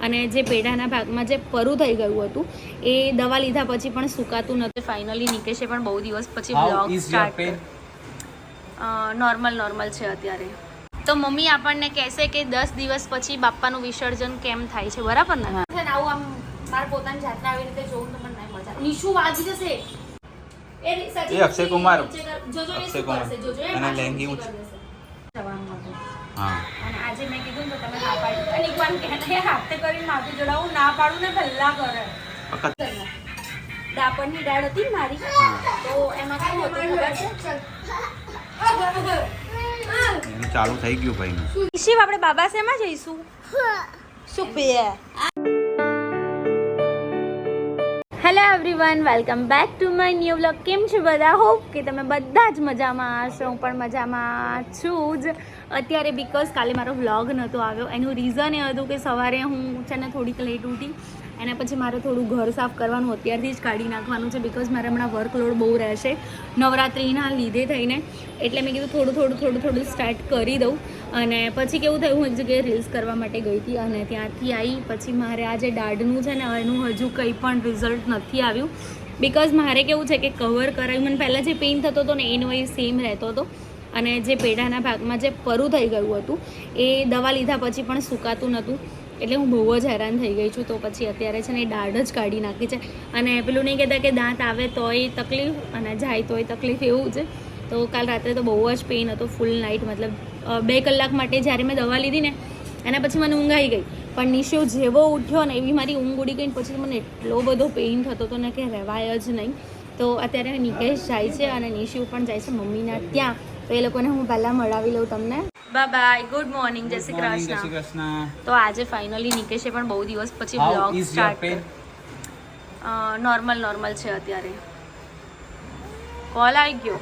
અને જે પેઢાના ભાગમાં જે પરું થઈ ગયું હતું એ દવા લીધા પછી પણ સુકાતું નહોતું. ફાઇનલી નિકેશે પણ બહુ દિવસ પછી વ્લોગ સ્ટાર્ટ નોર્મલ છે અત્યારે. તો મમ્મી આપણને કહેશે કે 10 દિવસ પછી બાપ્પાનું વિસર્જન કેમ થાય છે, બરાબર ને? આવું આમ મારા પોતાની જાતને આવી રીતે જોઉં તો મને નહીં મજા આવે. નિશુ વાગી જશે. એ અક્ષય કુમાર જોજો અક્ષય કુમાર અને લેંગી જવાનું હતું. હા, અને આજે મેં કીધું ને તો તમે ના પાડી. અને એક વાર કહેતા હાથે કરીને માથું જોડાવું ના પાડું ને પહેલા કરે. ડાપણની દાળ હતી ને મારી, તો એમાં શું હતું ખબર છે? ચાલુ થઈ ગયું ભાઈ. શિવ આપણે બાબા શેમાં જઈશું? સુપિયા. Hello everyone, welcome back to my new vlog. કેમ છે બધા? હોપ કે તમે બધા જ મજામાં હશો. હું પણ મજામાં છું જ અત્યારે. બિકોઝ કાલે મારો વ્લોગ નહોતો આવ્યો. એનું રીઝન એ હતું કે સવારે હું છે ને થોડીક લેટ ઉઠી, એના પછી મારે થોડું ઘર સાફ કરવાનું અત્યારથી જ કાઢી નાખવાનું છે. બિકોઝ મારે હમણાં વર્કલોડ બહુ રહેશે નવરાત્રિના લીધે થઈને, એટલે મેં કીધું થોડું સ્ટાર્ટ કરી દઉં. અને પછી કેવું થયું, હું એક જગ્યાએ રીલ્સ કરવા માટે ગઈ હતી અને ત્યાંથી આવી પછી મારે આ જે દાઢનું છે ને એનું હજુ કંઈ પણ રિઝલ્ટ નથી આવ્યું. બિકોઝ મારે કેવું છે કે કવર કરાવ્યું, મને પહેલાં જે પેઇન થતો હતો ને એનો એ સેમ રહેતો હતો. અને જે પેઢાના ભાગમાં જે પરું થઈ ગયું હતું એ દવા લીધા પછી પણ સુકાતું નહોતું, એટલે હું બહુ જ હેરાન થઈ ગઈ છું. તો પછી અત્યારે છે ને એ દાઢ જ કાઢી નાખી છે. અને પેલું નહીં કહેતા કે દાંત આવે તોય તકલીફ અને જાય તોય તકલીફ, એવું છે. તો કાલ રાત્રે તો બહુ જ પેઇન હતો, ફૂલ નાઇટ, મતલબ 2 કલાક માટે જ્યારે મેં દવા લીધી ને એના પછી મને ઊંઘ આવી ગઈ. પણ નિશુ જેવો ઉઠ્યો ને એવી મારી ઊંઘ ઉડી ગઈ. પછી મને એટલો બધો પેઇન થતો હતો ને કે રહેવાય જ નહીં. તો અત્યારે નિકેશ જાય છે અને નિશુ પણ જાય છે મમ્મીના ત્યાં. તો એ લોકોને હું પહેલાં મળાવી લઉં તમને. બાય, ગુડ મોર્નિંગ, જય શ્રી કૃષ્ણ. તો આજે ફાઇનલી નિકેશે પણ બહુ દિવસ પછી વ્લોગ સ્ટાર્ટ નોર્મલ છે અત્યારે. કોલ આવી ગયો.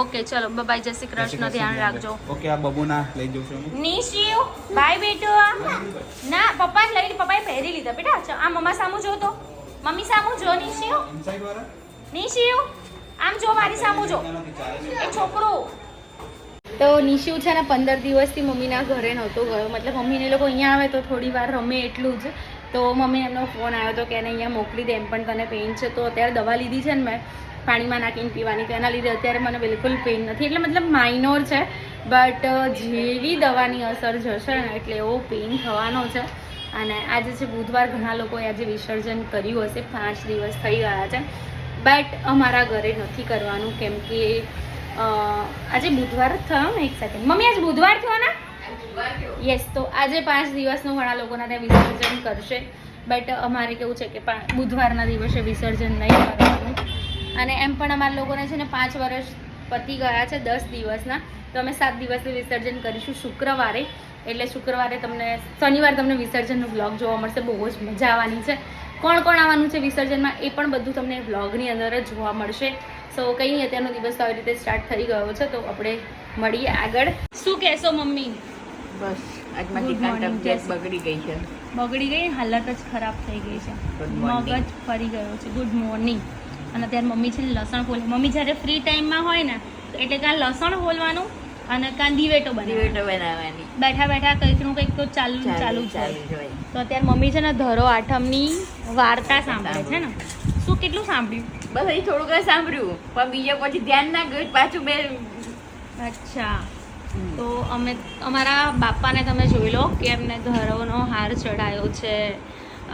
ઓકે ચલો બાય, જય શ્રી કૃષ્ણ, ધ્યાન રાખજો. ઓકે, આ બબુના લઈ જઉં છું. નિશિવ બાય બેટો. ના પપ્પાએ પહેરી લીધા બેટા. આ મમ્મા સામું જો, તો મમ્મી સામું જો. નિશિવ આમ જો, મારી સામું જો. એ છોકરો તો નિશુ છે ને 15 દિવસથી મમ્મીના ઘરે નહોતો ગયો. મતલબ મમ્મીને લોકો અહીંયા આવે તો થોડી વાર રમે એટલું જ. તો મમ્મી એમનો ફોન આવ્યો હતો કે એને અહીંયા મોકલી દે, એમ પણ તને પેઇન છે. તો અત્યારે દવા લીધી છે ને મેં પાણીમાં નાખીને પીવાની, તો એના લીધે અત્યારે મને બિલકુલ પેઇન નથી. એટલે મતલબ માઇનોર છે, બટ જેવી દવાની અસર જશે ને એટલે એવો પેઇન થવાનો છે. અને આજે છે બુધવાર, ઘણા લોકોએ આજે વિસર્જન કર્યું હશે, 5 દિવસ થઈ ગયા છે. બટ અમારા ઘરે નથી કરવાનું, કેમ કે આજે બુધવાર જ થયો ને. એક સેકન્ડ મમ્મી, આજે બુધવાર થયો ને? યસ. તો આજે 5 દિવસનું ઘણા લોકોના ત્યાં વિસર્જન કરશે, બટ અમારે કેવું છે કે બુધવારના દિવસે વિસર્જન નહીં કરવાનું. અને એમ પણ અમારા લોકોને છે ને 5 વર્ષ પતી ગયા છે 10 દિવસના. તો અમે 7 દિવસનું વિસર્જન કરીશું શુક્રવારે. એટલે શુક્રવારે શનિવાર તમને વિસર્જનનું બ્લોગ જોવા મળશે. બહુ જ મજા આવવાની છે. કોણ આવવાનું છે વિસર્જનમાં એ પણ બધું તમને બ્લોગની અંદર જ જોવા મળશે. સો કંઈ નહીં, અત્યારનો દિવસ તો આવી રીતે સ્ટાર્ટ થઈ ગયો છે. તો આપણે મળીએ આગળ. શું કહેશો મમ્મી? બસ આજમાં તબિયત બગડી ગઈ છે. બગડી ગઈ, હાલત જ ખરાબ થઈ ગઈ છે, મગજ ફરી ગયો છે. Good morning. અને અત્યારે મમ્મી છે ને લસણ ફોલે. મમ્મી જ્યારે ફ્રી ટાઈમમાં હોય ને એટલે કાં લસણ ફોલવાનું અને કાં દિવેટો બનાવવાની. બેઠા કંઈક તો ચાલુ જ હોય. તો અત્યારે મમ્મી છે ને ધરો આઠમની વાર્તા સાંભળે છે ને. શું કેટલું સાંભળ્યું? બસ એ થોડુંક સાંભળ્યું, પણ બીજે પછી ધ્યાન ના ગયું પાછું બે. અચ્છા. તો અમે અમારા બાપાને તમે જોઈ લો કે એમને ધરોનો હાર ચડાયો છે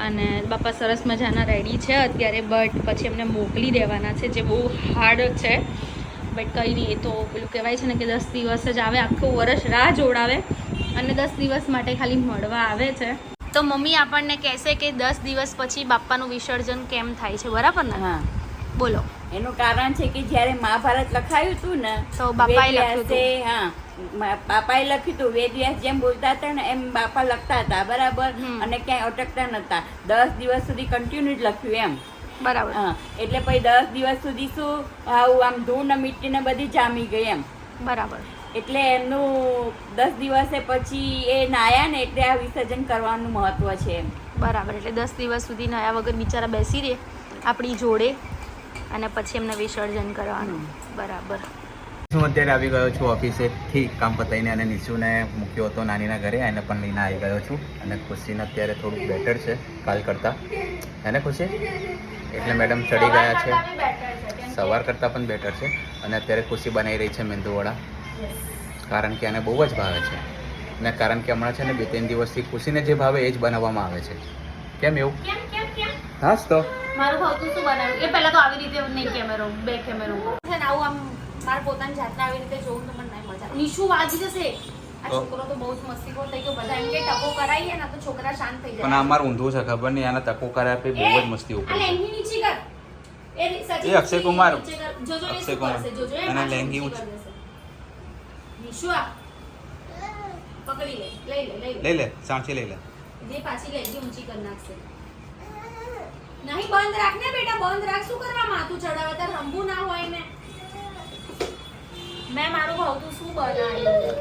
અને બાપા સરસ મજાના રેડી છે અત્યારે. બટ પછી એમને મોકલી દેવાના છે, જે બહુ હાર્ડ છે. બટ કંઈ નહીં, એ તો પેલું કહેવાય છે ને કે 10 દિવસ જ આવે, આખું વર્ષ રાહ જોડાવે અને 10 દિવસ માટે ખાલી મળવા આવે છે. તો મમ્મી આપણને કહેશે કે 10 દિવસ પછી બાપ્પાનું વિસર્જન કેમ થાય છે, બરાબર ને? હા, બોલો. એનું કારણ છે કે જ્યારે મહાભારત લખાયું હતું ને તો બાપાએ લખ્યું હતું. હા, બાપાએ લખ્યું હતું. વેદવ્યાસ જેમ બોલતા હતા ને એમ બાપા લખતા હતા, બરાબર. અને ક્યાંય અટકતા નતા. 10 દિવસ સુધી કન્ટિન્યુ જ લખ્યું એમ, બરાબર. હા, એટલે પછી 10 દિવસ સુધી શું આવું આમ ધૂળ મીઠી ને બધી જામી ગઈ એમ, બરાબર. એટલે એમનું 10 દિવસે પછી એ નાયા ને એટલે આ વિસર્જન કરવાનું મહત્વ છે એમ. બરાબર. એટલે 10 દિવસ સુધી નાયા વગર બિચારા બેસી રહે આપણી જોડે અને પછી એમને વિસર્જન કરવાનું. બરાબર. હું અત્યારે આવી ગયો છું ઓફિસેથી કામ પતાવીને અને નિશુને મૂક્યો હતો નાનીના ઘરે, એને પણ લઈને આવી ગયો છું. અને ખુશીને અત્યારે થોડુંક બેટર છે કાલ કરતાં, એને ખુશી એટલે મેડમ ચડી ગયા છે. સવાર કરતાં પણ બેટર છે. અને અત્યારે ખુશી બનાવી રહી છે મેંદુવડા, કારણ કે એને બહુ જ ભાવે છે. અને કારણ કે હમણાં છે ને 2-3 દિવસથી ખુશીને જે ભાવે એ જ બનાવવામાં આવે છે. કેમ એવું? હા જ તો મારું ભાવતું શું બનાવ્યું એ પહેલા તો આવી રીતે નહીં કેમેરો બે કેમેરો છે ને આવું આમ મારા પોતાની જાતને આવી રીતે જોઉં તો મને નહીં મજા નિશુ વાગી જશે. આ છોકરો તો બહુ જ મસ્તીખોર થઈ ગયો. બધા એમ કે ટકો કરાવીએ ને તો છોકરા શાંત થઈ જાય. પણ અમાર ઊંધું છે ખબર નહીં, આના ટકો કર્યા આપે બહુ જ મસ્તી ઉપર. આ લેંગી નીચે કર. એ અક્ષય કુમાર જોજો અક્ષય કુમાર અને લેંગી ઊંચ નિશુ આ પકડી લે લઈ લે સાંચી લઈ લે. જે પાછી લેંગી ઊંચી કરી નાખશે. નહીં બંધ રાખ ને બેટા, બંધ રાખ. શું કરવા માથું ચડાવે? તાર રંબુ ના હોય ને. મેં મારું ભાવતું શું બનાવ્યું?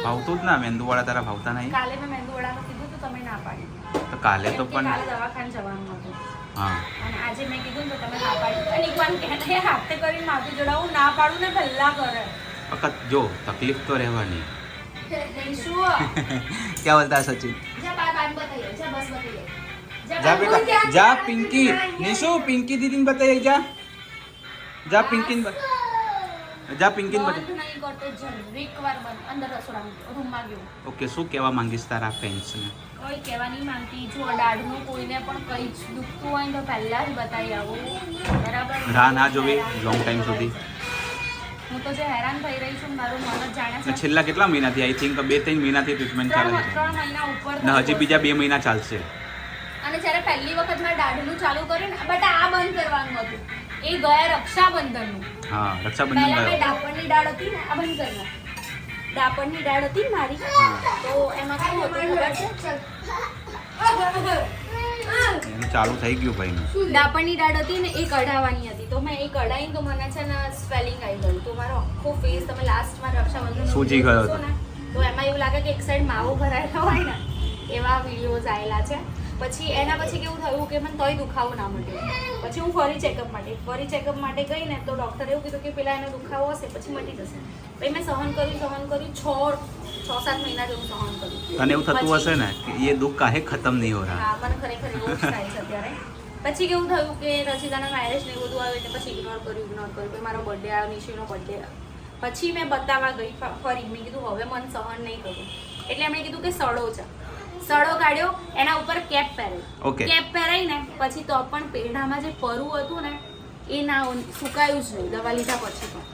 ભાવતું જ ના મેંદુવડા તારા ભાવતા નહીં. કાલે મેં મેંદુવડાનું કીધું તો તમે ના પાડી. તો કાલે તો પણ કાલે દવાખાને જવાનું હતું. હા અને આજે મેં કીધું ને તો તમે ના પાડી. અને એકવાર કે હાથે કરીને માથું ચડાવું ના પાડું ને પહેલા કરે. વખત જો તકલીફ તો રહેવાની. શું ક્યાં બોલતા સચિન? જા બાર બતાઈએ. જા બસ બતાઈએ. જા બેટા જા. પિંકી નિશુ પિંકી દીદીને બતાવી જા. જા પિંકીને જા પિંકીને બતાવી. નહીં કરતો જરીક વાર બંધ અંદર રસોડામાં રૂમમાં ગયો. ઓકે શું કહેવા માંગીશ તારા ફ્રેન્ડ્સને? કોઈ કહેવા નહીં માંગતી. જો દાઢનું કોઈને પણ કંઈ જ દુખતું હોય ને તો પહેલા જ બતાવી આવું. બરાબર? રાહ ના જોવી લોંગ ટાઈમ સુધી. હું તો જે હેરાન થઈ રહી છું મારું મન જ જાણે છે. છેલ્લા કેટલા મહિનાથી આઈ થિંક 2-3 મહિનાથી ટ્રીટમેન્ટ ચાલે છે. 3 મહિના ઉપર ને હજી બીજા 2 મહિના ચાલશે. અને જ્યારે પહેલી વખત મેં દાઢનું ચાલુ કર્યું ને બટ આ બંધ કરવાનું હતું. એ ગયા રક્ષાબંધનનું. હા રક્ષાબંધન પહેલા મેં ગયો. ડાપણની દાળ હતી ને આ બંધ કરવા. ડાપણની દાળ હતી ને મારી તો એમાં શું હતું ખબર છે? એનું ચાલુ થઈ ગયું ભાઈનું. ડાપણની દાળ હતી ને એ કઢાવવાની હતી તો મેં એ કઢાઈને તો મને છે ને સ્વેલિંગ આવી ગયું. તો મારો આખો ફેસ તમે લાસ્ટમાં રક્ષાબંધન સૂજી ગયો હતો. તો એમાં એવું લાગે કે એક સાઈડ માવો ભરાયેલો હોય ને એવા વિડીયોઝ આવેલા છે. પછી એના પછી કેવું થયું કે મને તોય દુખાવો ના મળ્યો. પછી હું ફરી ચેકઅપ માટે ગઈ ને તો ડૉક્ટરે એવું કીધું કે પેલા એનો દુખાવો હશે પછી મટી જશે. પછી મેં સહન કર્યું 6-7 મહિના જેવું સહન કર્યું. અને એવું થતું હશે ને કે એ દુઃખ કાહે ખતમ નહીં હો રહા. હા મને ખરેખર એવું જ થાય છે અત્યારે. પછી કેવું થયું કે રચિતાના મેરેજ ને બધું આવે એટલે પછી ઇગ્નોર કર્યું. પછી મારો બર્થડે આવ્યો, નિશીનો બર્થડે આવ્યો. પછી મેં બતાવવા ગઈ ફરી. મેં કીધું હવે મને સહન નહીં કરું. એટલે એમણે કીધું કે સડો કાઢ્યો, એના ઉપર કેપ પહેર્યો. કેપ પહેરાઈને પછી તો પણ પેઢામાં જે પરવું હતું ને એ ના સુકાયું જ નહીં દવા લીધા પછી પણ.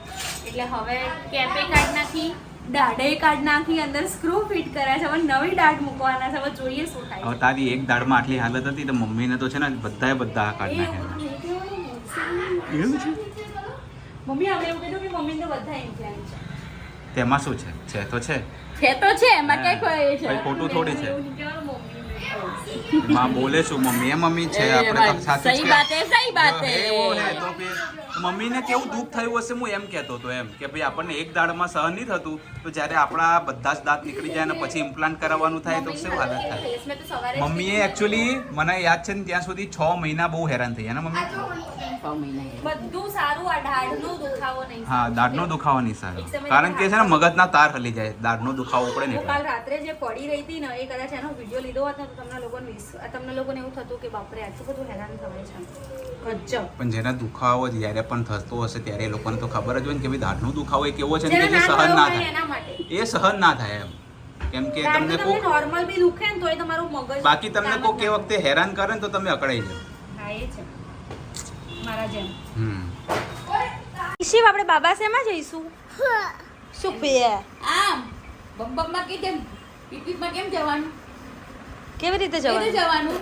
એટલે હવે કેપે કાઢી નાખી, દાઢે કાઢી નાખી, અંદર સ્ક્રૂ ફિટ કર્યા છે. હવે નવી દાઢ મૂકવાના છે. હવે જોઈએ શું થાય. હવે તારી એક દાઢમાં આટલી હાલત હતી તો મમ્મીને તો છે ને બધા કાઢી નાખ્યા. એવું છે? મમ્મી આપણે એવું કીધું કે મમ્મીને તો બધા ઇમ્પ્લાન્ટ છે. તેમાં શું છે તો છે એમાં ક્યાંક હોય છે. ભાઈ ખોટું થોડી છે. એવું કહેવાનું મમ્મીને. માં બોલે શું મમ્મી એ મમ્મી છે આપણે તો સાચું સહી જ બાત હે, સહી બાત હે. તો મમ્મીને કેવું દુઃખ થયું હશે હું એમ કહેતો હતો એમ કે ભાઈ આપણને એક દાડમાં સહન નહીં થતું તો જ્યારે આપણા બધા જ દાંત નીકળી જાય અને પછી ઇમ્પ્લાન્ટ કરાવવાનું થાય તો શું હાલત થાય. મેં તો સવારે મમ્મીએ એકચ્યુઅલી મને યાદ છે ને ત્યાં સુધી 6 મહિના બહુ હેરાન થઈ ને મમ્મી. 6 મહિના બધું સારું. આ દાઢનો દુખાવો નહીં. હા દાઢનો દુખાવો નહીં સારો, કારણ કે છે ને મગજના તાર હલી જાય દાઢનો દુખાવો પડે ને હું કાલ રાત્રે જે પડી રહી હતી ને એ કદાચ એનો વિડીયો લીધો હોત ને તો તમને લોકોને એવું થતું કે બાપરે આટલું બધું હેરાન થવાય છે. ગજબ. પણ જેને દુખાવો જ્યારે પણ થતો હશે ત્યારે એ લોકોને તો ખબર જ હોય ને કે ભાઈ દાઢનો દુખાવો એ કેવો છે ને કે જે સહન ના થાય. એના માટે એ સહન ના થાય એમ કેમ કે તમને કોઈ નોર્મલ બી દુખે ને તોય તમારું મગજ બાકી તમને કોઈ કે વખતે હેરાન કરે ને તો તમે અકળાઈ જાઓ. હા એ છે મારા જેમ. શિવ આપણે બાબા શેમાં જઈશું? શું પે આમ બમ્બમમાં કે કેમ પીપીમાં કેમ જવાનું? કેવી રીતે જવાનું?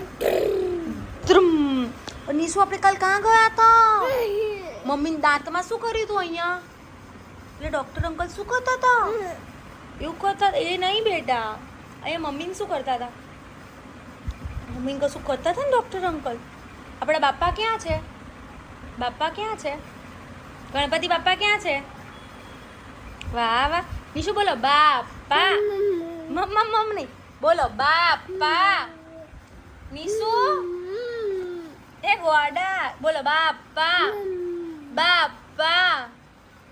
નિશુ આપણે કાલ ક્યાં ગયા હતા? મમ્મી દાંતમાં શું કર્યું તું અહીંયા? એટલે ડોક્ટર અંકલ શું કરતા હતા? એવું કરતા એ નહીં બેટા. અહીંયા મમ્મીને શું કરતા હતા? મમ્મીને કશું કરતા હતા ને ડોક્ટર અંકલ? આપણા બાપા ક્યાં છે? ગણપતિ બાપા ક્યાં છે? વાહ વાહ. નિશુ બોલો બાપા. મમ નહીં બોલો બાપા. નિશુ એ ગોડા બોલો બાપા.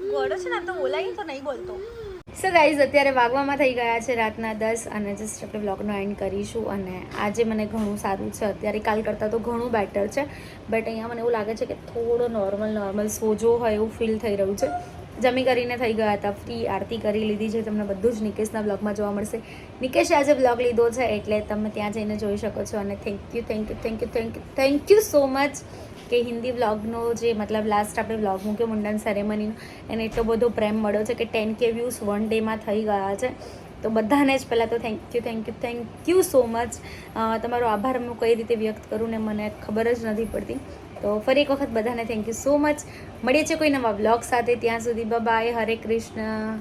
ગોળો છે ને આમ તો બોલાય તો નહીં બોલતો. સો ગાઈઝ અત્યારે વાગવામાં થઈ ગયા છે રાતના 10 અને જસ્ટ આપણે બ્લોગનો એન્ડ કરીશું. અને આજે મને ઘણું સારું છે, અત્યારે કાલ કરતાં તો ઘણું બેટર છે. બટ અહીંયા મને એવું લાગે છે કે થોડો નોર્મલ સોજો હોય એવું ફીલ થઈ રહ્યું છે. જમી કરીને થઈ ગયા હતા ફ્રી, આરતી કરી લીધી છે. તમને બધું જ નિકેશના બ્લોગમાં જોવા મળશે. નિકેશે આજે બ્લોગ લીધો છે એટલે તમે ત્યાં જઈને જોઈ શકો છો. અને થેન્ક યુ સો મચ કે હિન્દી વ્લોગનો જે મતલબ લાસ્ટ આપણે વ્લોગ મૂક્યો મુંડન સેરેમનીનો, એને એટલો બધો પ્રેમ મળ્યો છે કે 10K વ્યૂઝ 1 ડેમાં થઈ ગયા છે. તો બધાને જ પહેલાં તો થેન્ક યુ સો મચ. તમારો આભાર હું કઈ રીતે વ્યક્ત કરું ને મને ખબર જ નથી પડતી. તો ફરી એક વખત બધાને થેન્ક યુ સો મચ. મળીએ છીએ કોઈ નવા વ્લોગ સાથે. ત્યાં સુધી બાય, હરે કૃષ્ણ.